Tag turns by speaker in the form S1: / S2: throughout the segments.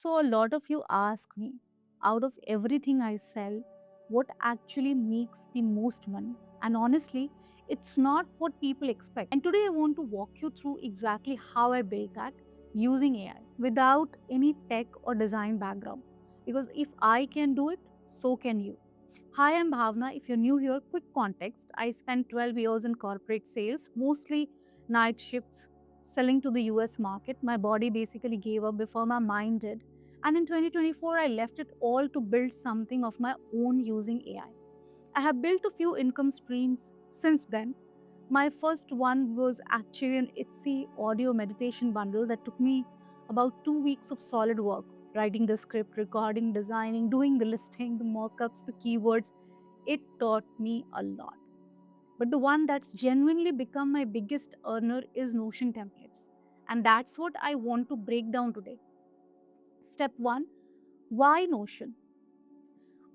S1: So, a lot of you ask me, out of everything I sell, what actually makes the most money? And honestly, it's not what people expect. And today I want to walk you through exactly how I built that using AI without any tech or design background. Because if I can do it, so can you. Hi, I'm Bhavna. If you're new here, quick context. I spent 12 years in corporate sales, mostly night shifts, selling to the US market. My body basically gave up before my mind did. And in 2024, I left it all to build something of my own using AI. I have built a few income streams since then. My first one was actually an Etsy audio meditation bundle that took me about 2 weeks of solid work, writing the script, recording, designing, doing the listing, the mockups, the keywords. It taught me a lot. But the one that's genuinely become my biggest earner is Notion templates. And that's what I want to break down today. Step one, why Notion?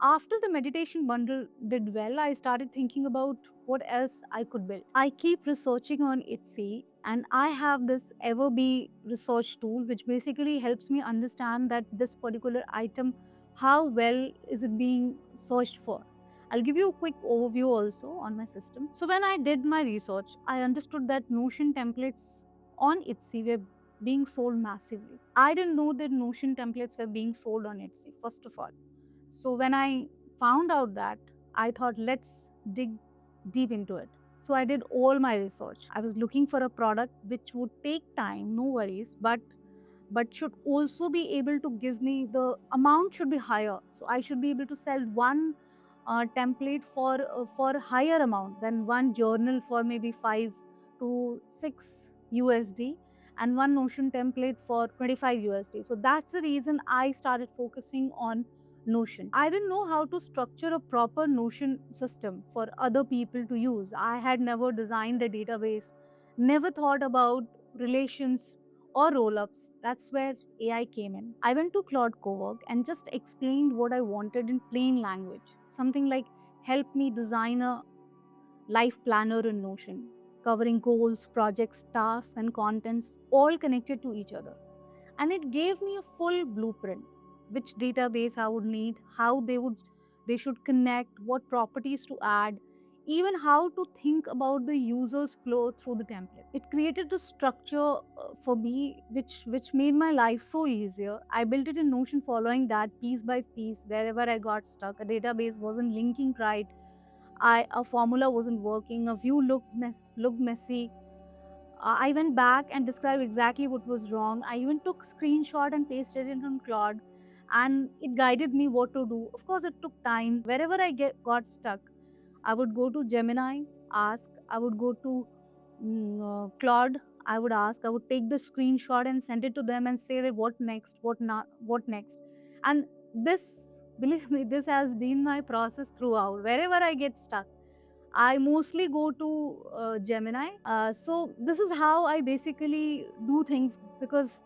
S1: After the meditation bundle did well, I started thinking about what else I could build. I keep researching on Etsy, and I have this Everbee research tool which basically helps me understand that this particular item, how well is it being searched for. I'll give you a quick overview also on my system. So when I did my research, I understood that Notion templates on Etsy were being sold massively. I didn't know that Notion templates were being sold on Etsy, first of all. So when I found out that, I thought, let's dig deep into it. So I did all my research. I was looking for a product which would take time, no worries, but should also be able to give me the amount should be higher. So I should be able to sell one template for higher amount than one journal for maybe 5 to 6 USD and one Notion template for 25 USD. So that's the reason I started focusing on Notion. I didn't know how to structure a proper Notion system for other people to use. I had never designed a database, never thought about relations or roll ups. That's where AI came in. I went to Claude Cowork and just explained what I wanted in plain language. Something like help me design a life planner in Notion, covering goals, projects, tasks, and contents all connected to each other. And it gave me a full blueprint which database I would need, how they should connect, what properties to add, even how to think about the user's flow through the template. It created a structure for me which made my life so easier. I built it in Notion following that piece by piece. Wherever I got stuck, a database wasn't linking right, a formula wasn't working, a view looked messy. I went back and described exactly what was wrong. I even took screenshot and pasted it on Claude, and it guided me what to do. Of course, it took time. Wherever got stuck, I would go to Gemini, ask. I would go to Claude. I would ask. I would take the screenshot and send it to them and say that what next, what not, what next. And this, believe me, this has been my process throughout. Wherever I get stuck, I mostly go to Gemini. So this is how I basically do things because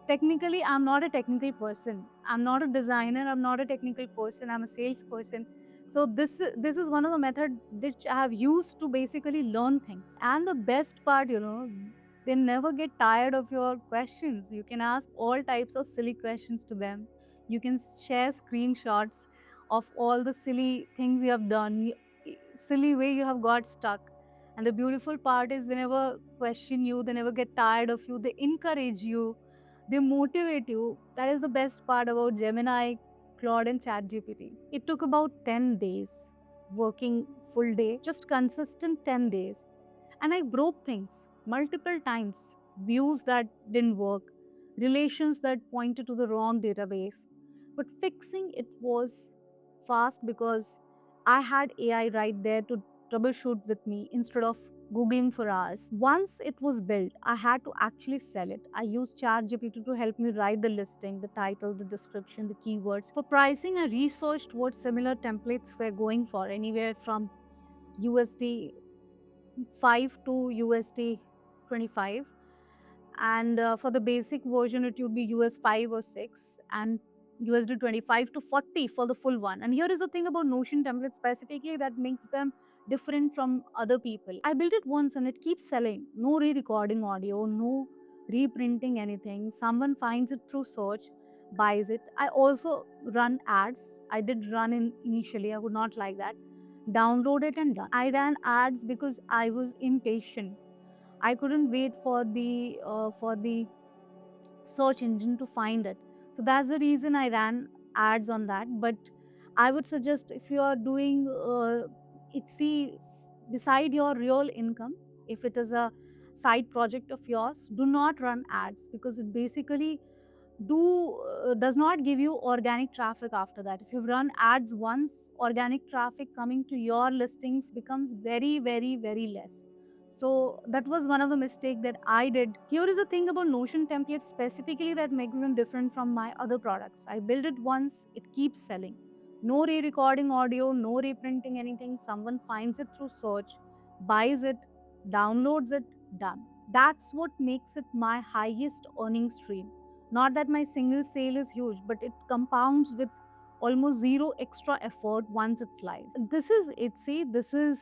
S1: technically I'm not a technical person. I'm not a designer. I'm not a technical person. I'm a salesperson. So this is one of the method which I have used to basically learn things. And the best part, they never get tired of your questions. You can ask all types of silly questions to them. You can share screenshots of all the silly things you have done, silly way you have got stuck. And the beautiful part is they never question you, they never get tired of you, they encourage you, they motivate you. That is the best part about Gemini, Claude, and ChatGPT. It took about 10 days, working full day, just consistent 10 days. And I broke things multiple times, views that didn't work, relations that pointed to the wrong database. But fixing it was fast because I had AI right there to troubleshoot with me instead of Googling for hours. Once it was built, I had to actually sell it. I used ChatGPT to help me write the listing, the title, the description, the keywords. For pricing, I researched what similar templates were going for, anywhere from USD 5 to USD 25. And for the basic version, it would be US 5 or 6, and USD 25 to 40 for the full one. And here is the thing about Notion templates specifically that makes them different from other people. I built it once and it keeps selling. No re recording audio, no reprinting anything. Someone finds it through search. buys it. I also run ads. I did run in initially, I would not like that. Download it and done. I ran ads because I was impatient. I couldn't wait for the search engine to find it. So that's the reason I ran ads on that. But I would suggest, if you are doing Etsy beside your real income, if it is a side project of yours, do not run ads, because it basically does not give you organic traffic after that. If you run ads once, organic traffic coming to your listings becomes very, very, very less. So that was one of the mistake that I did. Here is the thing about Notion templates specifically that make them different from my other products. I build it once, it keeps selling. No re-recording audio, no reprinting anything. Someone finds it through search, buys it, downloads it, done. That's what makes it my highest earning stream. Not that my single sale is huge, but it compounds with almost zero extra effort once it's live. This is Etsy. This is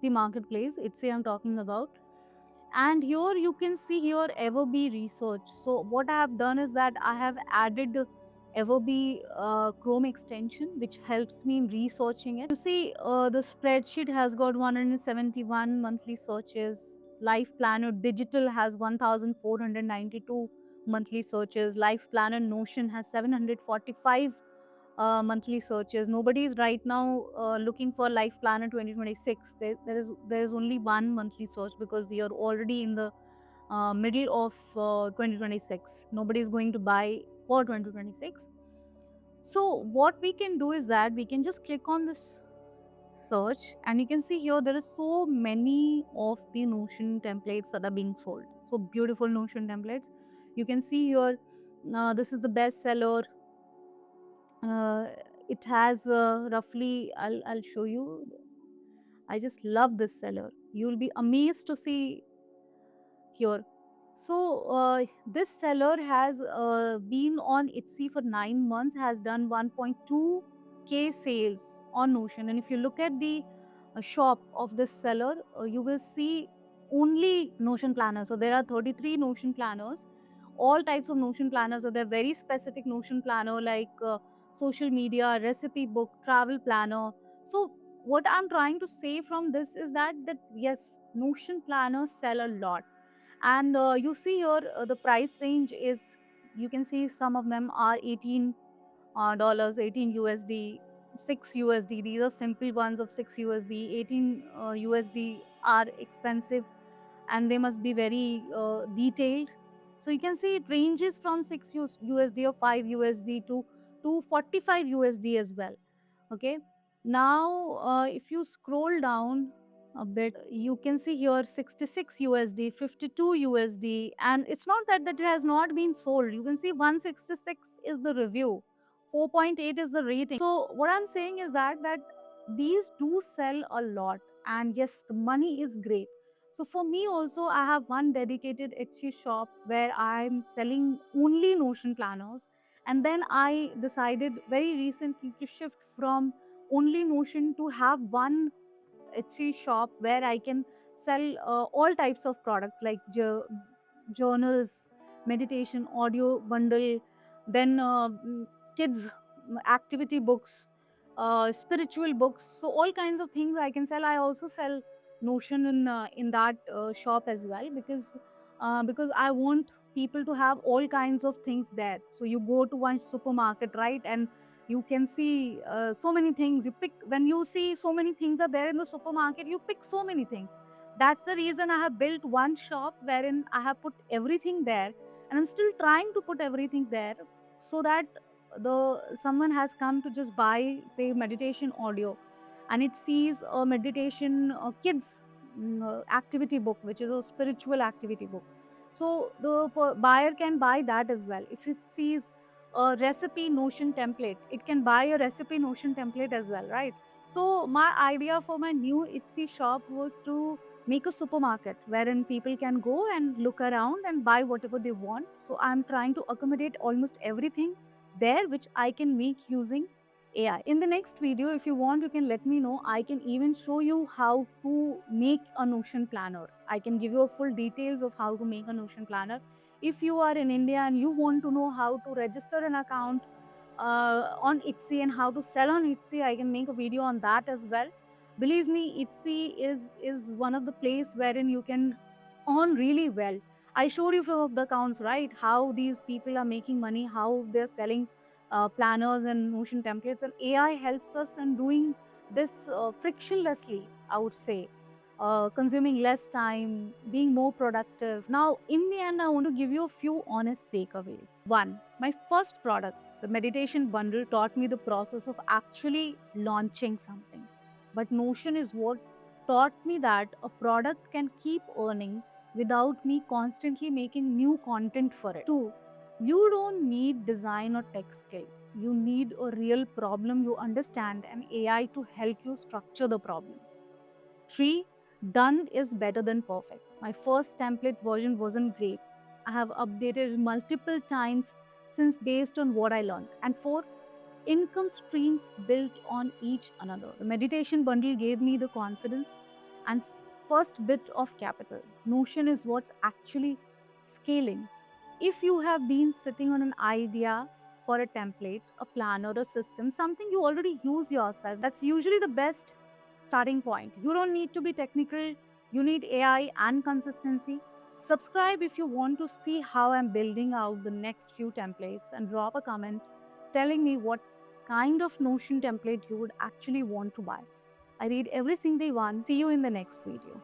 S1: the marketplace. Etsy I'm talking about. And here you can see here Everbee research. So what I have done is that I have added Everbee Chrome extension, which helps me in researching it. You see, the spreadsheet has got 171 monthly searches. Life Planner Digital has 1,492 monthly searches. Life Planner Notion has 745 monthly searches. Nobody is right now looking for Life Planner 2026. There is only one monthly search, because we are already in the middle of 2026. Nobody is going to buy for 2026. So what we can do is that we can just click on this search, and you can see here there are so many of the Notion templates that are being sold. So beautiful Notion templates. You can see here, this is the bestseller. uh, it has roughly, I'll show you. I just love this seller. You'll be amazed to see here. So this seller has been on Etsy for 9 months, has done 1.2k sales on Notion. And if you look at the shop of this seller, you will see only Notion planners. So there are 33 Notion planners, all types of Notion planners. So they're very specific Notion planner, like social media, recipe book, travel planner. So what I'm trying to say from this is that yes, Notion planners sell a lot. And you see here, the price range is, you can see some of them are 18 dollars, 18 USD, 6 USD. These are simple ones of 6 USD. 18 USD are expensive, and they must be very detailed. So you can see it ranges from 6 USD or 5 USD to 245 USD as well. Okay. Now, if you scroll down a bit, you can see here 66 USD, 52 USD, and it's not that it has not been sold. You can see 166 is the review, 4.8 is the rating. So what I'm saying is that these do sell a lot, and yes, the money is great. So for me also, I have one dedicated Etsy shop where I'm selling only Notion planners. And then I decided very recently to shift from only Notion to have one Etsy shop where I can sell all types of products, like journals, meditation, audio bundle, then kids activity books, spiritual books. So all kinds of things I can sell. I also sell Notion in that shop as well, because I want people to have all kinds of things there. So you go to one supermarket, right, and you can see so many things. You pick, when you see so many things are there in the supermarket, you pick so many things. That's the reason I have built one shop wherein I have put everything there, and I'm still trying to put everything there, so that the someone has come to just buy, say, meditation audio, and it sees a meditation kids activity book, which is a spiritual activity book. So the buyer can buy that as well. If it sees a recipe Notion template, it can buy a recipe Notion template as well, right? So my idea for my new Etsy shop was to make a supermarket wherein people can go and look around and buy whatever they want. So I'm trying to accommodate almost everything there, which I can make using AI. In the next video, if you want, you can let me know. I can even show you how to make a Notion planner. I can give you a full details of how to make a Notion planner. If you are in India and you want to know how to register an account on Etsy and how to sell on Etsy, I can make a video on that as well. Believe me, Etsy is one of the place wherein you can earn really well. I showed you few of the accounts, right? How these people are making money, how they're selling planners and Notion templates, and AI helps us in doing this frictionlessly, I would say, consuming less time, being more productive. Now, in the end, I want to give you a few honest takeaways. One, my first product, the meditation bundle, taught me the process of actually launching something. But Notion is what taught me that a product can keep earning without me constantly making new content for it. Two, you don't need design or tech skill. You need a real problem you understand and AI to help you structure the problem. Three, done is better than perfect. My first template version wasn't great. I have updated multiple times since based on what I learned. And four, income streams built on each another. The meditation bundle gave me the confidence and first bit of capital. Notion is what's actually scaling. If you have been sitting on an idea for a template, a plan, or a system, something you already use yourself, that's usually the best starting point. You don't need to be technical, you need AI and consistency. Subscribe if you want to see how I'm building out the next few templates, and drop a comment telling me what kind of Notion template you would actually want to buy. I read every single one. See you in the next video.